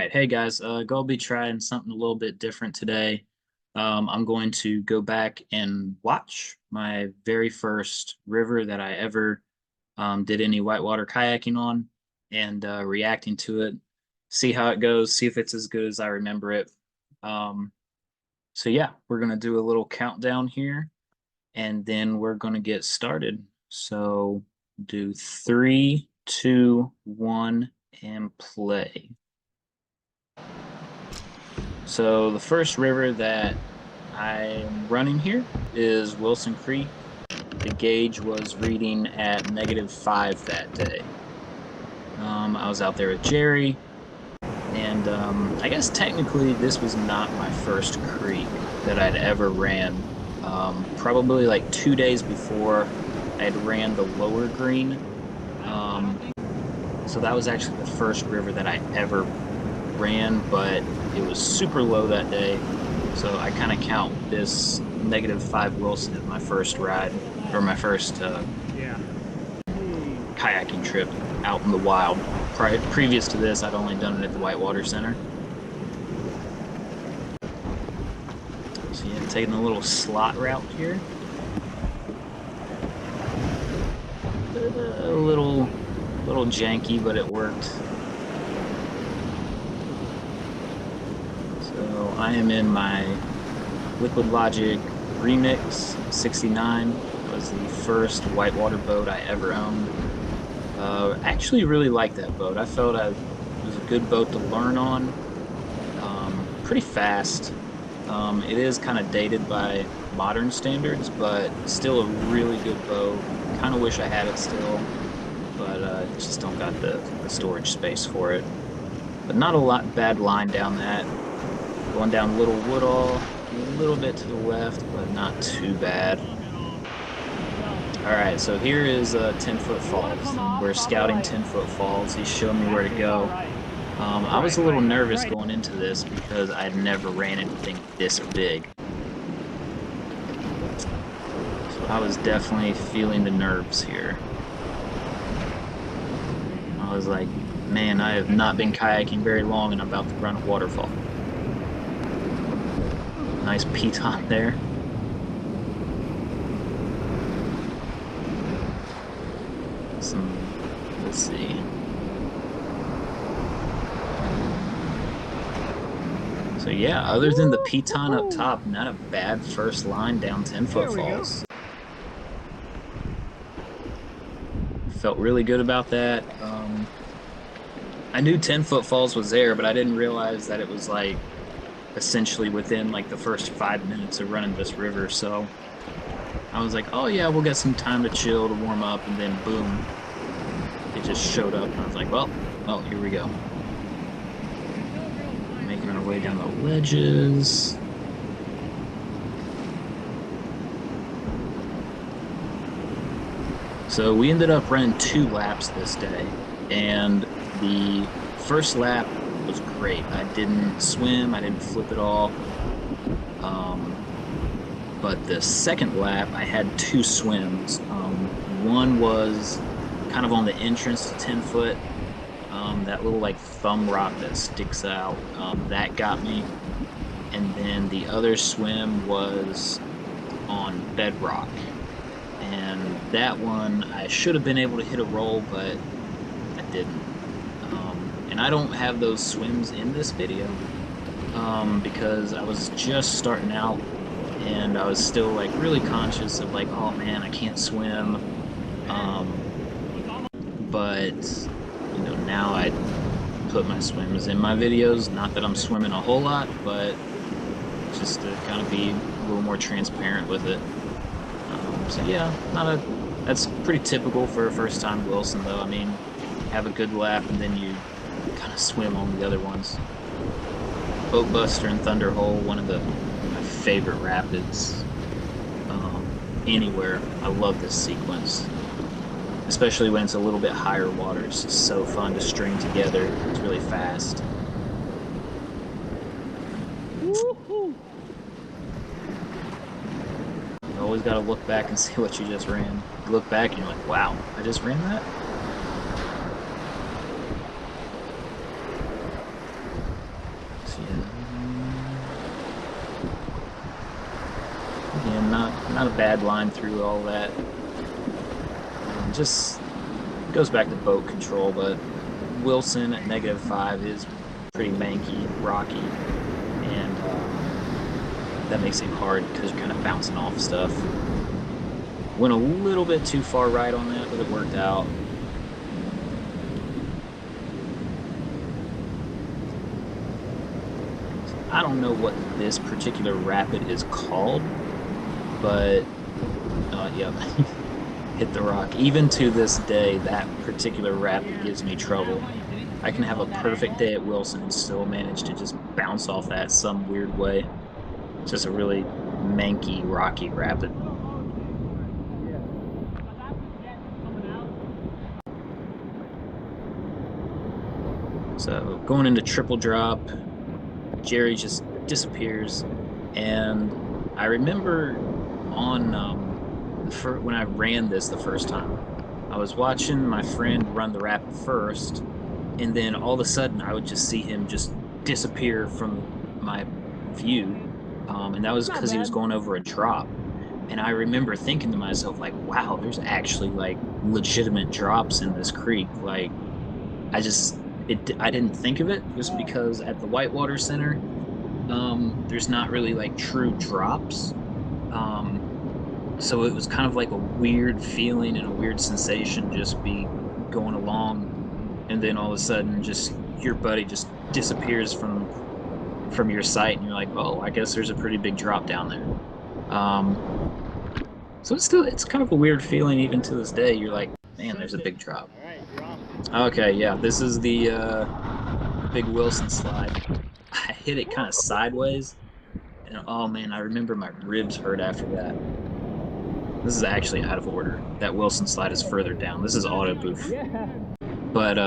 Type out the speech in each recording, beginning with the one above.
Alright, hey guys, gonna be trying something a little bit different today. I'm going to go back and watch my very first river that I ever did any whitewater kayaking on and reacting to it, see how it goes, see if it's as good as I remember it. Um, so yeah, we're gonna do a little countdown here and then we're gonna get started. So do three, two, one, and play. So the first river that I'm running here is Wilson Creek. The gauge was reading at -5 that day. I was out there with Jerry, and I guess technically this was not my first creek that I'd ever ran. Probably like 2 days before I'd ran the lower green. So that was actually the first river that I ever ran, but it was super low that day. So I kind of count this -5 Wilson as my first ride, or my first kayaking trip out in the wild. Previous to this, I'd only done it at the Whitewater Center. So yeah, taking a little slot route here. A little janky, but it worked. So I am in my Liquid Logic Remix 69. That was the first whitewater boat I ever owned. Actually really liked that boat. I felt it was a good boat to learn on. Pretty fast. It is kind of dated by modern standards, but still a really good boat. Kind of wish I had it still, but just don't got the storage space for it. But not a lot bad line down that. Going down Little Woodall, a little bit to the left, but not too bad. Alright, so here is 10-foot falls. We're scouting 10-foot falls. He's showing me where to go. I was a little nervous going into this because I'd never ran anything this big. So I was definitely feeling the nerves here. I was like, man, I have not been kayaking very long and I'm about to run a waterfall. Nice piton there. Let's see. So yeah, other than the piton up top, not a bad first line down 10-foot falls. Felt really good about that. I knew 10-foot falls was there, but I didn't realize that it was like essentially within like the first 5 minutes of running this river. So I was like, oh yeah, we'll get some time to chill, to warm up, and then boom, it just showed up and I was like, well, here we go. Making our way down the ledges. So we ended up running 2 laps this day, and the first lap was great. I didn't swim, I didn't flip at all. But the second lap, I had 2 swims. One was kind of on the entrance to 10-foot. That little like thumb rock that sticks out, that got me. And then the other swim was on bedrock. And that one, I should have been able to hit a roll, but I didn't. And I don't have those swims in this video because I was just starting out and I was still like really conscious of like, oh man, I can't swim. But you know, now I put my swims in my videos. Not that I'm swimming a whole lot, but just to kind of be a little more transparent with it. So yeah, that's pretty typical for a first-time Wilson, though. I mean, have a good lap and then you kind of swim on the other ones. Boat Buster and Thunder Hole, one of my favorite rapids anywhere. I love this sequence, especially when it's a little bit higher water. It's just so fun to string together. It's really fast. You always got to look back and see what you just ran. You look back and you're like, wow, I just ran that? Yeah, not a bad line through all that. Just goes back to boat control, but Wilson at -5 is pretty manky, rocky, and that makes it hard because you're kind of bouncing off stuff. Went a little bit too far right on that, but it worked out. I don't know what this particular rapid is called, but yeah, hit the rock. Even to this day, that particular rapid gives me trouble. I can have a perfect day at Wilson and still manage to just bounce off that some weird way. It's just a really manky, rocky rapid. So going into triple drop, Jerry just disappears, and I remember on when I ran this the first time, I was watching my friend run the rapid first, and then all of a sudden I would just see him just disappear from my view, and that was because he was going over a drop. And I remember thinking to myself, like, wow, there's actually like legitimate drops in this creek. Like, I didn't think of it just because at the Whitewater Center, there's not really like true drops. Um, so it was kind of like a weird feeling and a weird sensation just be going along, and then all of a sudden just your buddy just disappears from your sight, and you're like, oh, I guess there's a pretty big drop down there. So it's kind of a weird feeling even to this day. You're like, man, there's a big drop. Okay, yeah, this is the big Wilson slide. I hit it kind of sideways, and oh man, I remember my ribs hurt after that. This is actually out of order. That Wilson slide is further down. This is auto boof. But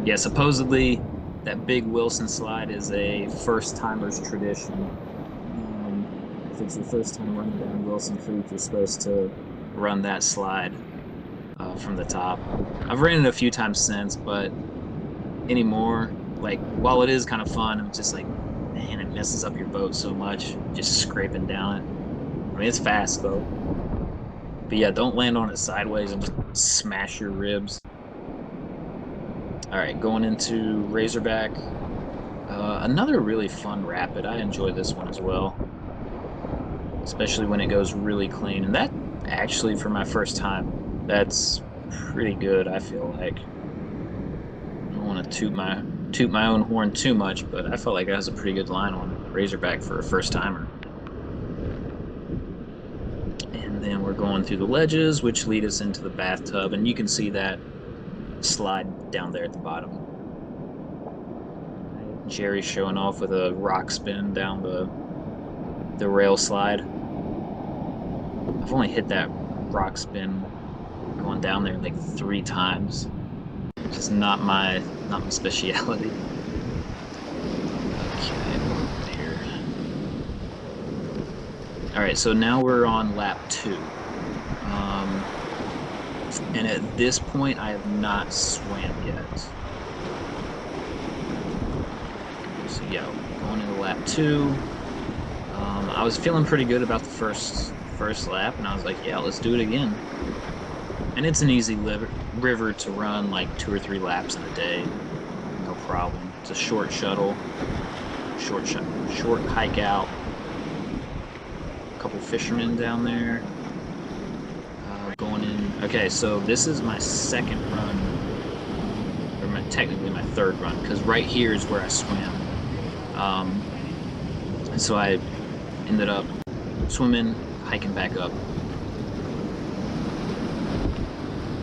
yeah, supposedly that big Wilson slide is a first timers tradition. If it's your first time running down Wilson Creek, you're supposed to run that slide from the top. I've ran it a few times since, but anymore, like while it is kind of fun, I'm just like, man, it messes up your boat so much, just scraping down it. I mean, it's fast though. But yeah, don't land on it sideways and just smash your ribs. All right, going into Razorback. Another really fun rapid. I enjoy this one as well, especially when it goes really clean. And that actually, for my first time, that's pretty good, I feel like. I don't want to toot my own horn too much, but I felt like that was a pretty good line on Razorback for a first timer. And then we're going through the ledges, which lead us into the bathtub, and you can see that slide down there at the bottom. Jerry showing off with a rock spin down the rail slide. I've only hit that rock spin going down there like 3 times. Just not my speciality. Okay, here. All right, so now we're on lap 2. And at this point, I have not swam yet. So yeah, going into lap 2. I was feeling pretty good about the first lap, and I was like, yeah, let's do it again. And it's an easy river to run like 2 or 3 laps in a day, no problem. It's a short shuttle, short hike out. A couple fishermen down there. Going in. Okay, so this is my second run, or technically my third run, because right here is where I swam. And so I ended up swimming, hiking back up.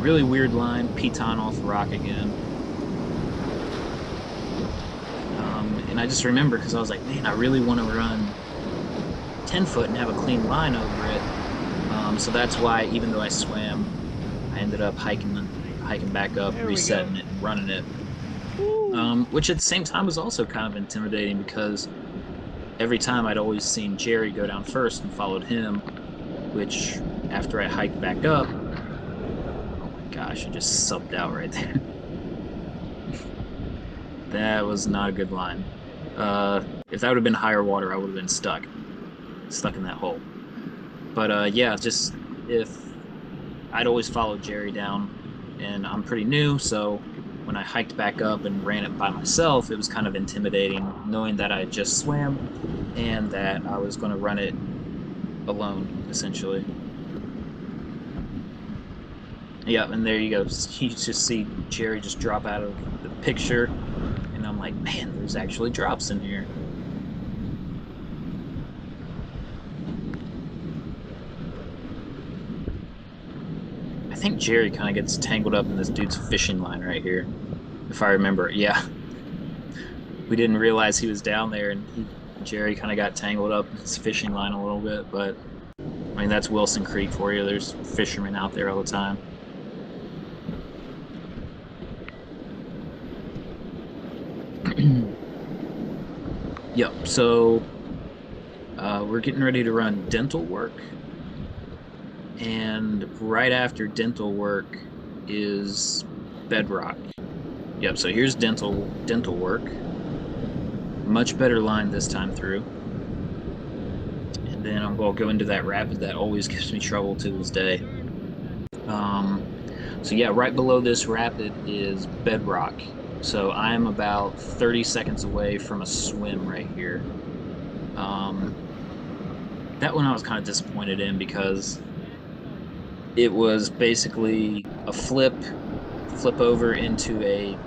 Really weird line, piton off the rock again. And I just remember because I was like, man, I really want to run 10 foot and have a clean line over it. So that's why, even though I swam, I ended up hiking back up, resetting it, and running it. Which at the same time was also kind of intimidating because every time I'd always seen Jerry go down first and followed him, which after I hiked back up, oh my gosh, I just subbed out right there. That was not a good line. If that would have been higher water, I would have been stuck in that hole. But yeah, just if I'd always followed Jerry down, and I'm pretty new, so when I hiked back up and ran it by myself, it was kind of intimidating knowing that I just swam and that I was going to run it alone, essentially. Yeah, and there you go. You just see Jerry just drop out of the picture, and I'm like, man, there's actually drops in here. I think Jerry kind of gets tangled up in this dude's fishing line right here, if I remember. Yeah, we didn't realize he was down there, and he Jerry kind of got tangled up in his fishing line a little bit. But I mean, that's Wilson Creek for you. There's fishermen out there all the time. Yep. So we're getting ready to run dental work, and right after dental work is bedrock. Yep. So here's dental work. Much better line this time through. And then I'm going to go into that rapid that always gives me trouble to this day. Um, so yeah, right below this rapid is bedrock. So I'm about 30 seconds away from a swim right here. Um, that one I was kind of disappointed in because it was basically a flip over into a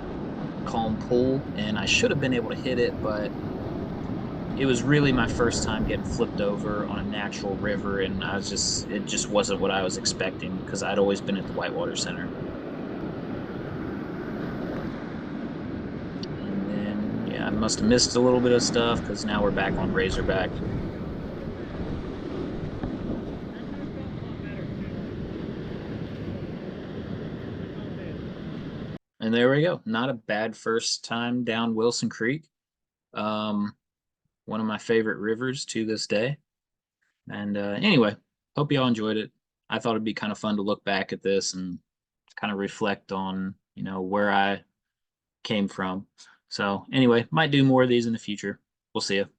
calm pool, and I should have been able to hit it, but it was really my first time getting flipped over on a natural river, and it just wasn't what I was expecting because I'd always been at the Whitewater Center. And then, yeah, I must have missed a little bit of stuff because now we're back on Razorback. And there we go. Not a bad first time down Wilson Creek. Um, One of my favorite rivers to this day. And anyway, hope y'all enjoyed it. I thought it'd be kind of fun to look back at this and kind of reflect on, where I came from. So anyway, might do more of these in the future. We'll see you.